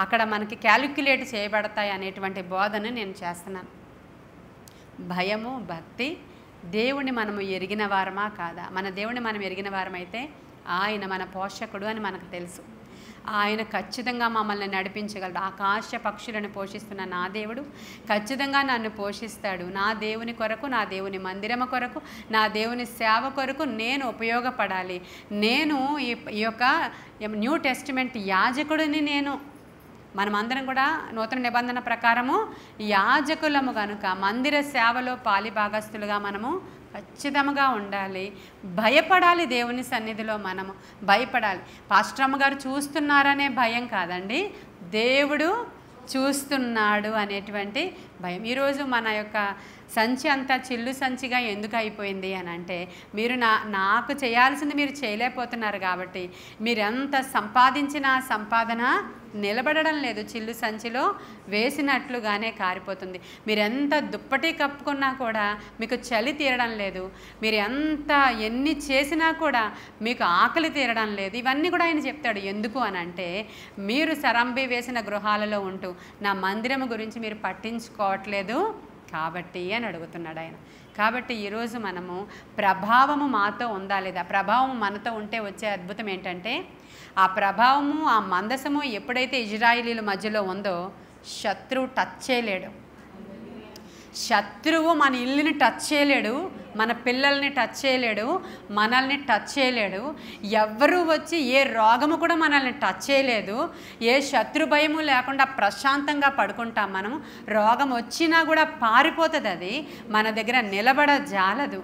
అక్కడ మనకి క్యాలిక్యులేట్ చేయబడతాయి అనేటువంటి బోధను నేను చేస్తున్నాను. భయము భక్తి, దేవుణ్ణి మనము ఎరిగిన వారమా కాదా? మన దేవుణ్ణి మనం ఎరిగిన వారమైతే ఆయన మన పోషకుడు అని మనకు తెలుసు. ఆయన ఖచ్చితంగా మమ్మల్ని నడిపించగలడు. ఆకాశ పక్షులను పోషిస్తున్న నా దేవుడు ఖచ్చితంగా నన్ను పోషిస్తాడు. నా దేవుని కొరకు, నా దేవుని మందిరము కొరకు, నా దేవుని సేవ కొరకు నేను ఉపయోగపడాలి. నేను ఈ యొక్క న్యూ టెస్టిమెంట్ యాజకుడిని. మనమందరం కూడా నూతన నిబంధన ప్రకారము యాజకులము కనుక మందిర సేవలో పాలిభాగస్తులుగా మనము ఖచ్చితంగా ఉండాలి. భయపడాలి. దేవుని సన్నిధిలో మనము భయపడాలి. పాస్టరమ్మ గారు చూస్తున్నారనే భయం కాదండి, దేవుడు చూస్తున్నాడు అనేటువంటి భయం. ఈరోజు మన యొక్క సంచి అంతా చిల్లు సంచిగా ఎందుకు అయిపోయింది అని అంటే, మీరు నాకు చేయాల్సింది మీరు చేయలేకపోతున్నారు కాబట్టి మీరెంత సంపాదించిన సంపాదన నిలబడడం లేదు, చిల్లు సంచిలో వేసినట్లుగానే కారిపోతుంది. మీరెంత దుప్పటి కప్పుకున్నా కూడా మీకు చలి తీరడం లేదు, మీరు ఎన్ని చేసినా కూడా మీకు ఆకలి తీరడం లేదు. ఇవన్నీ కూడా ఆయన చెప్తాడు. ఎందుకు అని అంటే, మీరు సరంబి వేసిన గృహాలలో ఉంటూ నా మందిరం గురించి మీరు పట్టించుకోవట్లేదు కాబట్టి అని అడుగుతున్నాడు ఆయన. కాబట్టి ఈరోజు మనము ప్రభావము మాతో ఉందా లేదా? ప్రభావం మనతో ఉంటే వచ్చే అద్భుతం ఏంటంటే, ఆ ప్రభావము, ఆ మందసము ఎప్పుడైతే ఇజ్రాయిలీల మధ్యలో ఉందో శత్రువు టచ్ చేయలేడు. శత్రువు మన ఇల్లుని టచ్ చేయలేడు, మన పిల్లల్ని టచ్ చేయలేడు, మనల్ని టచ్ చేయలేడు. ఎవ్వరూ వచ్చి ఏ రోగము కూడా మనల్ని టచ్ చేయలేదు. ఏ శత్రు భయము లేకుండా ప్రశాంతంగా పడుకుంటాం మనం. రోగం వచ్చినా కూడా పారిపోతుంది, అది మన దగ్గర నిలబడ జాలదు.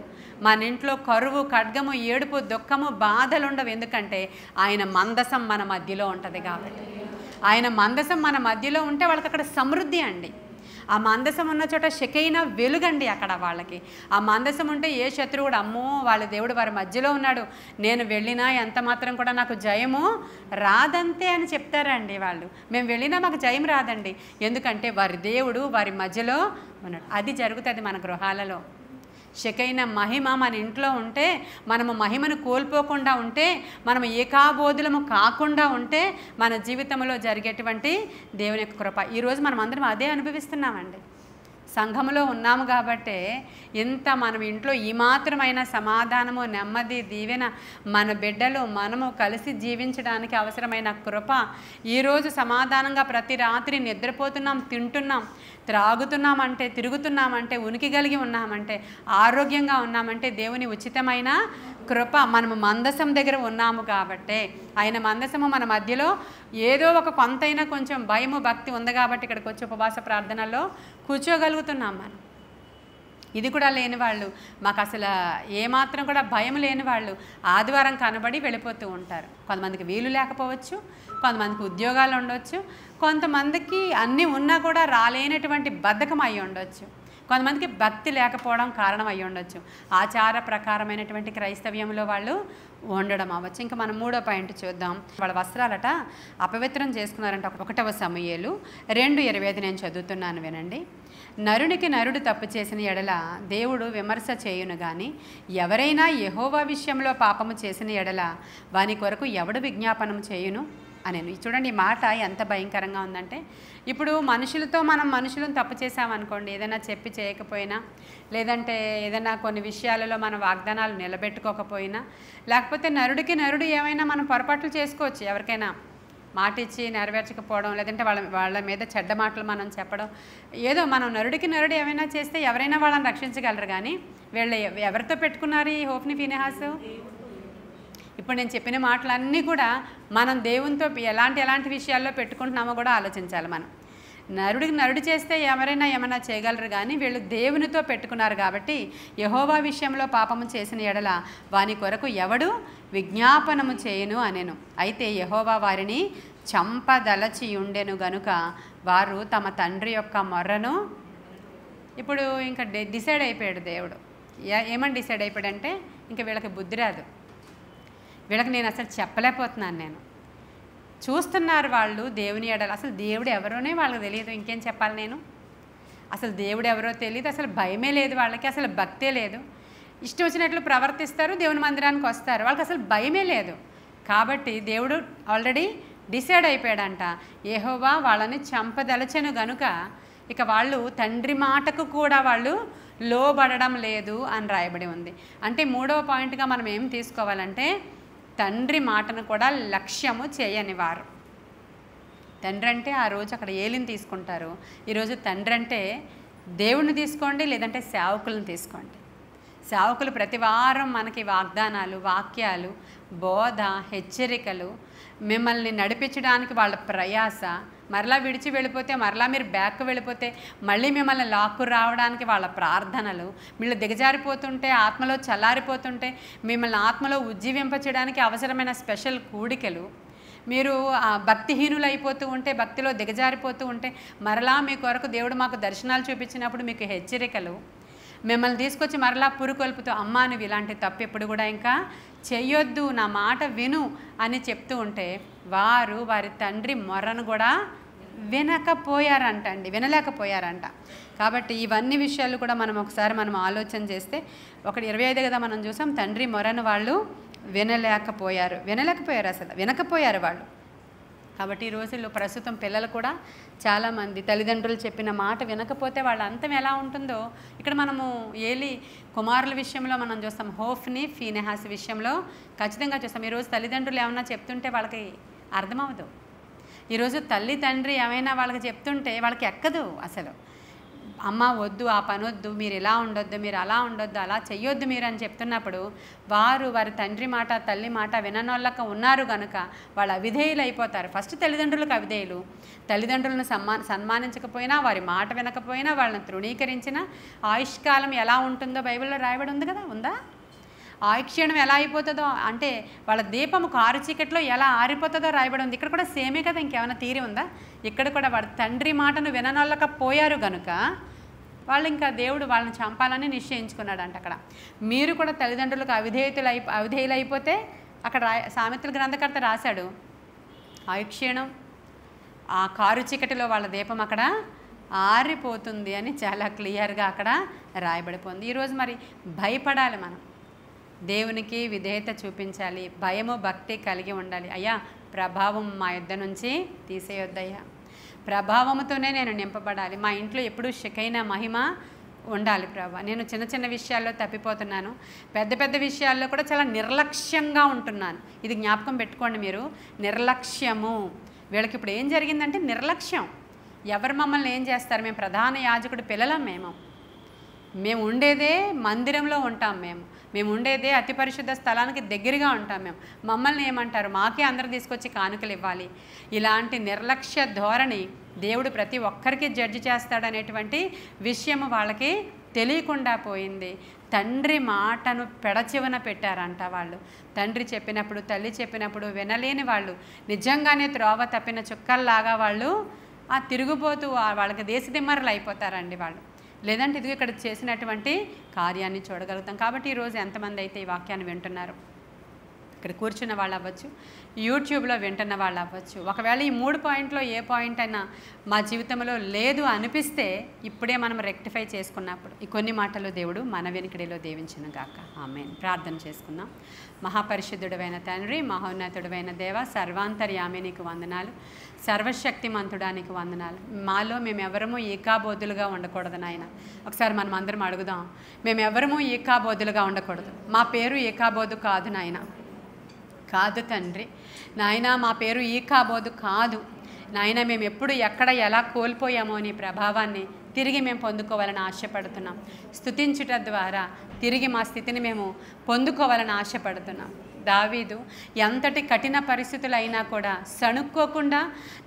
మన ఇంట్లో కరువు, ఖడ్గము, ఏడుపు, దుఃఖము, బాధలు ఉండవు. ఎందుకంటే ఆయన మందసం మన మధ్యలో ఉంటుంది కాబట్టి. ఆయన మందసం మన మధ్యలో ఉంటే వాళ్ళకి అక్కడ సమృద్ధి అండి. ఆ మందసం ఉన్న చోట షెకైనా వెలుగండి అక్కడ వాళ్ళకి. ఆ మందసం ఉంటే ఏ శత్రువుడు అమ్మో వాళ్ళ దేవుడు వారి మధ్యలో ఉన్నాడు, నేను వెళ్ళినా ఎంత మాత్రం కూడా నాకు జయము రాదంతే అని చెప్తారండి వాళ్ళు. మేము వెళ్ళినా మాకు జయం రాదండి, ఎందుకంటే వారి దేవుడు వారి మధ్యలో ఉన్నాడు. అది జరుగుతుంది మన గృహాలలో. షెకైనా మహిమ మన ఇంట్లో ఉంటే, మనము మహిమను కోల్పోకుండా ఉంటే, మనము ఏకాబోధులము కాకుండా ఉంటే మన జీవితంలో జరిగేటువంటి దేవుని యొక్క కృప. ఈరోజు మనం అందరం అదే అనుభవిస్తున్నామండి. సంఘములో ఉన్నాము కాబట్టే ఇంత మనం ఇంట్లో ఈ మాత్రమైన సమాధానము, నెమ్మది, దీవెన, మన బిడ్డలు మనము కలిసి జీవించడానికి అవసరమైన కృప. ఈరోజు సమాధానంగా ప్రతి రాత్రి నిద్రపోతున్నాం, తింటున్నాం, త్రాగుతున్నామంటే, తిరుగుతున్నామంటే, ఉనికి కలిగి ఉన్నామంటే, ఆరోగ్యంగా ఉన్నామంటే దేవుని ఉచితమైన కృప. మనము మందసం దగ్గర ఉన్నాము కాబట్టే, ఆయన మందసము మన మధ్యలో ఏదో ఒక కొంతైనా కొంచెం భయము, భక్తి ఉంది కాబట్టి ఇక్కడికి వచ్చి ఉపవాస ప్రార్థనలో కూర్చోగలుగుతున్నాం మనం. ఇది కూడా లేని వాళ్ళు, మాకు అసలు ఏమాత్రం కూడా భయం లేని వాళ్ళు ఆదివారం కనబడి వెళ్ళిపోతూ ఉంటారు. కొంతమందికి వీలు లేకపోవచ్చు, కొంతమందికి ఉద్యోగాలు ఉండవచ్చు, కొంతమందికి అన్నీ ఉన్నా కూడా రాలేనటువంటి బద్ధకం అయి ఉండొచ్చు, కొంతమందికి భక్తి లేకపోవడం కారణం అయ్యి ఉండొచ్చు, ఆచార ప్రకారమైనటువంటి క్రైస్తవ్యంలో వాళ్ళు ఉండడం అవ్వచ్చు. ఇంకా మనం 3వ పాయింట్ చూద్దాం. వాళ్ళ వస్త్రాలట అపవిత్రం చేసుకున్నారంట. 1వ సమూయేలు 2:25 నేను చదువుతున్నాను, వినండి. నరునికి నరుడు తప్పు చేసిన ఎడల దేవుడు విమర్శ చేయును గాని, ఎవరైనా యెహోవా విషయంలో పాపము చేసిన ఎడల వాని కొరకు ఎవడు విజ్ఞాపనం చేయును అనేను. చూడండి, ఈ మాట ఎంత భయంకరంగా ఉందంటే, ఇప్పుడు మనుషులతో మనం మనుషులను తప్పు చేసామనుకోండి, ఏదైనా చెప్పి చేయకపోయినా, లేదంటే ఏదైనా కొన్ని విషయాలలో మన వాగ్దానాలు నిలబెట్టుకోకపోయినా, లేకపోతే నరుడికి నరుడు ఏమైనా మనం పొరపాట్లు చేసుకోవచ్చు. ఎవరికైనా మాట ఇచ్చి నెరవేర్చకపోవడం, లేదంటే వాళ్ళ మీద చెడ్డ మాటలు మనం చెప్పడం, ఏదో మనం నరుడికి నరుడు ఏమైనా చేస్తే ఎవరైనా వాళ్ళని రక్షించగలరు. కానీ వీళ్ళు ఎవరితో పెట్టుకున్నారు ఈ హోఫ్ని, ఫీనెహాసు? ఇప్పుడు నేను చెప్పిన మాటలన్నీ కూడా మనం దేవునితో ఎలాంటి విషయాల్లో పెట్టుకుంటున్నామో కూడా ఆలోచించాలి. మనం నరుడికి నరుడు చేస్తే ఎవరైనా ఏమైనా చేయగలరు, కానీ వీళ్ళు దేవునితో పెట్టుకున్నారు కాబట్టి యెహోవా విషయంలో పాపము చేసిన ఎడల వాని కొరకు ఎవడు విజ్ఞాపనము చేయును అనేను. అయితే యెహోవా వారిని చంపదలచి ఉండెను గనుక వారు తమ తండ్రి యొక్క మొర్రను, ఇప్పుడు ఇంకా డిసైడ్ అయిపోయాడు దేవుడు. ఏమని డిసైడ్ అయిపోయాడంటే, ఇంకా వీళ్ళకి బుద్ధి రాదు, వీళ్ళకి నేను అసలు చెప్పలేకపోతున్నాను. నేను చూస్తున్నారు వాళ్ళు దేవుని ఎడల, అసలు దేవుడు ఎవరోనే వాళ్ళకి తెలియదు, ఇంకేం చెప్పాలి నేను? అసలు దేవుడు ఎవరో తెలియదు, అసలు భయమే లేదు వాళ్ళకి, అసలు భక్తే లేదు, ఇష్టం వచ్చినట్లు ప్రవర్తిస్తారు, దేవుని మందిరానికి వస్తారు, వాళ్ళకి అసలు భయమే లేదు. కాబట్టి దేవుడు ఆల్రెడీ డిసైడ్ అయిపోయాడంట, యెహోవా వాళ్ళని చంపదలచెను గనుక ఇక వాళ్ళు తండ్రి మాటకు కూడా వాళ్ళు లోబడడం లేదు అని రాయబడి ఉంది. అంటే 3వ పాయింట్గా మనం ఏం తీసుకోవాలంటే, తండ్రి మాటను కూడా లక్ష్యము చేయని వారు. తండ్రి అంటే ఆ రోజు అక్కడ ఏలిని తీసుకుంటారు, ఈరోజు తండ్రి అంటే దేవుణ్ణి తీసుకోండి, లేదంటే సేవకులను తీసుకోండి. సేవకులు ప్రతి వారం మనకి వాగ్దానాలు, వాక్యాలు, బోధ, హెచ్చరికలు, మిమ్మల్ని నడిపించడానికి వాళ్ళ ప్రయాస, మరలా విడిచి వెళ్ళిపోతే, మరలా మీరు బ్యాక్ వెళ్ళిపోతే మళ్ళీ మిమ్మల్ని లాక్కు రావడానికి వాళ్ళ ప్రార్థనలు, మీరు దిగజారిపోతుంటే, ఆత్మలో చల్లారిపోతుంటే మిమ్మల్ని ఆత్మలో ఉజ్జీవింపచేయడానికి అవసరమైన స్పెషల్ కూడికలు, మీరు భక్తిహీనులు అయిపోతూ ఉంటే, భక్తిలో దిగజారిపోతూ ఉంటే, మరలా మీ కొరకు దేవుడు మాకు దర్శనాలు చూపించినప్పుడు మీకు హెచ్చరికలు, మిమ్మల్ని తీసుకొచ్చి మరలా పురుకొల్పుతూ, అమ్మా నువ్వు ఇలాంటి తప్పు ఎప్పుడు కూడా ఇంకా చెయ్యొద్దు, నా మాట విను అని చెప్తూ ఉంటే వారి తండ్రి మొర్రను కూడా వినలేకపోయారంట. కాబట్టి ఇవన్నీ విషయాలు కూడా మనం ఒకసారి ఆలోచన చేస్తే 1:25 కదా మనం చూసాం, తండ్రి మొరను వాళ్ళు వినలేకపోయారు అసలు వినకపోయారు వాళ్ళు. కాబట్టి ఈ రోజుల్లో ప్రస్తుతం పిల్లలు కూడా చాలామంది తల్లిదండ్రులు చెప్పిన మాట వినకపోతే వాళ్ళ అంతం ఎలా ఉంటుందో ఇక్కడ మనము ఏలి కుమారుల విషయంలో మనం చూస్తాం, హోఫ్ని ఫీనెహాస్ విషయంలో ఖచ్చితంగా చూస్తాం. ఈరోజు తల్లిదండ్రులు ఏమన్నా చెప్తుంటే వాళ్ళకి అర్థమవదు. ఈరోజు తల్లి తండ్రి ఏమైనా వాళ్ళకి చెప్తుంటే వాళ్ళకి ఎక్కదు అసలు. అమ్మ వద్దు, ఆ పని వద్దు, మీరు ఇలా ఉండొద్దు, మీరు అలా ఉండొద్దు, అలా చెయ్యొద్దు మీరు అని చెప్తున్నప్పుడు వారి తండ్రి మాట తల్లి మాట విననోళ్ళక ఉన్నారు కనుక వాళ్ళు అవిధేయులు అయిపోతారు. ఫస్ట్ తల్లిదండ్రులకు అవిధేయులు, తల్లిదండ్రులను సన్మానించకపోయినా, వారి మాట వినకపోయినా, వాళ్ళని తృణీకరించిన ఆయుష్కాలం ఎలా ఉంటుందో బైబిల్లో రాయబడి ఉంది కదా, ఉందా? ఆయుక్షీణం ఎలా అయిపోతుందో, అంటే వాళ్ళ దీపము కారు చీకట్లో ఎలా ఆరిపోతుందో రాయబడి ఉంది. ఇక్కడ కూడా సేమే కదా, ఇంకేమైనా తీరి ఉందా? ఇక్కడ కూడా వాడి తండ్రి మాటను విననోళ్ళకపోయారు కనుక వాళ్ళు ఇంకా దేవుడు వాళ్ళని చంపాలని నిశ్చయించుకున్నాడంట. అక్కడ మీరు కూడా తల్లిదండ్రులకు అవిధేయులు అయిపోతే అక్కడ సామెతల గ్రంథకర్త రాశాడు, ఆయుక్షీణం ఆ కారు చీకటిలో వాళ్ళ దీపం అక్కడ ఆరిపోతుంది అని చాలా క్లియర్గా అక్కడ రాయబడిపోయింది. ఈరోజు మరి భయపడాలి, మనం దేవునికి విధేయత చూపించాలి, భయము భక్తి కలిగి ఉండాలి. అయ్యా ప్రభావం మా యుద్ధ నుంచి తీసేయొద్దయ్యా, ప్రభావంతోనే నేను నింపబడాలి, మా ఇంట్లో ఎప్పుడూ షకైన మహిమ ఉండాలి ప్రభా. నేను చిన్న చిన్న విషయాల్లో తప్పిపోతున్నాను, పెద్ద పెద్ద విషయాల్లో కూడా చాలా నిర్లక్ష్యంగా ఉంటున్నాను. ఇది జ్ఞాపకం పెట్టుకోండి మీరు, నిర్లక్ష్యము. వీళ్ళకి ఇప్పుడు ఏం జరిగిందంటే నిర్లక్ష్యం. ఎవరు మమ్మల్ని ఏం చేస్తారు? మేము ప్రధాన యాజకుడు పిల్లలం, మేము ఉండేదే మందిరంలో ఉంటాం, మేము ఉండేదే అతి పరిశుద్ధ స్థలానికి దగ్గరగా ఉంటాం. మమ్మల్ని ఏమంటారు? మాకే అందరూ తీసుకొచ్చి కానుకలు ఇవ్వాలి. ఇలాంటి నిర్లక్ష్య ధోరణి దేవుడు ప్రతి ఒక్కరికి జడ్జి చేస్తాడనేటువంటి విషయము వాళ్ళకి తెలియకుండా పోయింది. తండ్రి మాటను పెడచెవిన పెట్టారంట వాళ్ళు. తండ్రి చెప్పినప్పుడు, తల్లి చెప్పినప్పుడు వినలేని వాళ్ళు, నిజంగానే త్రోవ తప్పిన చుక్కల్లాగా వాళ్ళు తిరిగిపోతూ వాళ్ళకి దేశదిమ్మరులు అయిపోతారండి వాళ్ళు. లేదంటే ఇదిగో ఇక్కడ చేసినటువంటి కార్యాన్ని చూడగలుగుతాం. కాబట్టి ఈరోజు ఎంతమంది అయితే ఈ వాక్యాన్ని వింటున్నారు, ఇక్కడ కూర్చున్న వాళ్ళు అవ్వచ్చు, యూట్యూబ్లో వింటున్న వాళ్ళు అవ్వచ్చు, ఒకవేళ ఈ 3 పాయింట్లో ఏ పాయింట్ అయినా మా జీవితంలో లేదు అనిపిస్తే ఇప్పుడే మనం రెక్టిఫై చేసుకున్నప్పుడు ఈ కొన్ని మాటలు దేవుడు మన వెనుకడిలో దీవించును గాక. ఆమేన్. ప్రార్థన చేసుకుందాం. మహాపరిశుద్ధుడైన తండ్రి, మహోన్నతుడైన దేవ, సర్వాంతర్యామి నీకు వందనాలు, సర్వశక్తిమంతుడానికి వందనాలు. మాలో మేము ఎవరము ఏకాబోధులుగా ఉండకూడదు నాయన. ఒకసారి మనం అందరం అడుగుదాం, మేము ఎవరము ఏకాబోధులుగా ఉండకూడదు. మా పేరు ఏకాబోధు కాదు నాయన, కాదు తండ్రి నాయన, మా పేరు ఈకాబోధు కాదు నాయన. మేము ఎప్పుడు ఎక్కడ ఎలా కోల్పోయామో నీ ప్రభావాన్ని తిరిగి మేము పొందుకోవాలని ఆశపడుతున్నాం. స్తుతించుట ద్వారా తిరిగి మా స్థితిని మేము పొందుకోవాలని ఆశపడుతున్నాం. దావీదు ఎంతటి కఠిన పరిస్థితులైనా కూడా సణుక్కోకుండా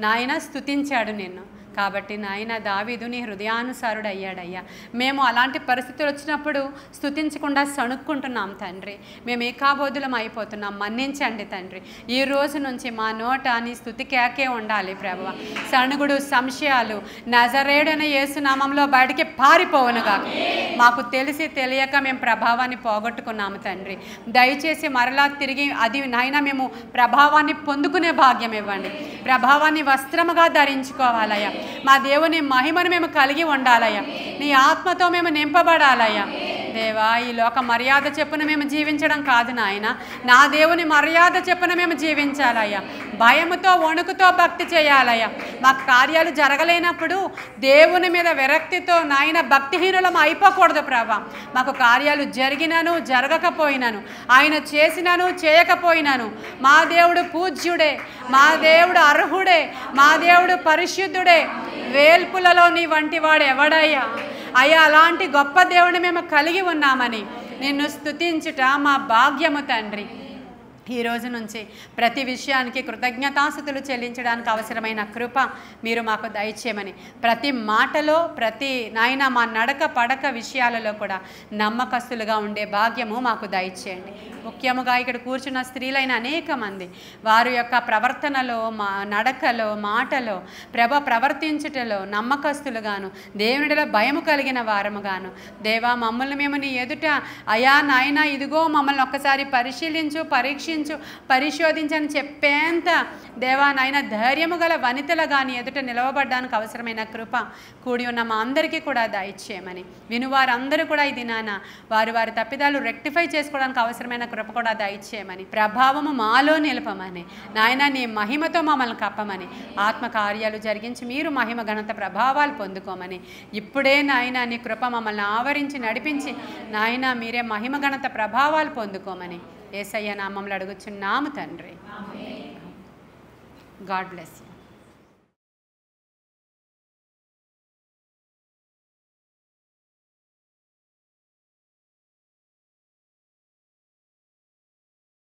నాయన స్తుతించాడు నిన్ను. కాబట్టి నాయన దావీదు నీ హృదయానుసారుడు అయ్యాడయ్యా. మేము అలాంటి పరిస్థితులు వచ్చినప్పుడు స్తుతించకుండా సణుక్కుంటున్నాం తండ్రి, మేము ఏకాబోధులం అయిపోతున్నాం. మన్నించండి తండ్రి. ఈ రోజు నుంచి మా నోట నీ స్తుతి కేకే ఉండాలి ప్రభువా. సణుగుడు, సంశయాలు నజరేయుడైన యేసునామంలో బయటికి పారిపోవునుగా. మాకు తెలిసి తెలియక మేము ప్రభావాన్ని పోగొట్టుకున్నాము తండ్రి. దయచేసి మరలా తిరిగి అది నాయన మేము ప్రభావాన్ని పొందుకునే భాగ్యం ఇవ్వండి. ప్రభావాన్ని వస్త్రముగా ధరించుకోవాలయ్యా. మా దేవుని మహిమను మేము కలిగి ఉండాలయ్యా. నీ ఆత్మతో మేము నింపబడాలయ్యా. దేవా, ఈ లోక మర్యాద చెప్పున మేము జీవించడం కాదు నాయన, నా దేవుని మర్యాద చెప్పున మేము జీవించాలయ్యా. భయముతో వణుకుతో భక్తి చేయాలయ్యా. మాకు కార్యాలు జరగలేనప్పుడు దేవుని మీద విరక్తితో నాయన భక్తిహీనులం అయిపోకూడదు ప్రభా. మాకు కార్యాలు జరిగినను జరగకపోయినను, ఆయన చేసినను చేయకపోయినను మా దేవుడు పూజ్యుడే, మా దేవుడు అర్హుడే, మా దేవుడు పరిశుద్ధుడే. వేల్పులలో నీ వంటి వాడు ఎవడయ్యా? అయ్యా, అలాంటి గొప్ప దేవుని మేము కలిగి ఉన్నామని నిన్ను స్తుతించుట మా భాగ్యము తండ్రి. ఈ రోజు నుంచి ప్రతి విషయానికి కృతజ్ఞతాస్తుతులు చెల్లించడానికి అవసరమైన కృప మీరు మాకు దయచేయమని, ప్రతి మాటలో ప్రతి నాయన మా నడక పడక విషయాలలో కూడా నమ్మకస్తులుగా ఉండే భాగ్యము మాకు దయచేయండి. ముఖ్యముగా ఇక్కడ కూర్చున్న స్త్రీలైన అనేక మంది వారి యొక్క ప్రవర్తనలో నడకలో మాటలో ప్రవర్తించుటలో నమ్మకస్తులుగాను దేవునిలో భయము కలిగిన వారముగాను దేవా మమ్మల్ని మేము నీ ఎదుట అయా నాయనా ఇదిగో మమ్మల్ని ఒక్కసారి పరిశీలించు పరీక్షించు పరిశోధించని చెప్పేంత దేవా నాయన ధైర్యము గల వనితలుగా నీ ఎదుట నిలవబడ్డానికి అవసరమైన కృప కూడి ఉన్న మా అందరికీ కూడా దయచేయమని వినువారందరూ కూడా ఇది నాన్న వారి తప్పిదాలు రెక్టిఫై చేసుకోవడానికి అవసరమైన కృప కూడా దయచేయమని ప్రభావము మాలో నిలపమని నాయన నీ మహిమతో మమ్మల్ని కప్పమని ఆత్మ కార్యాలు జరిగించి మీరు మహిమ ఘనత ప్రభావాలు పొందుకోమని ఇప్పుడే నాయన నీ కృప మమ్మల్ని ఆవరించి నడిపించి నాయన మీరే మహిమ ఘనత ప్రభావాలు పొందుకోమని యేసయ్య నామములో అడుగుచున్నాము తండ్రి. God bless you.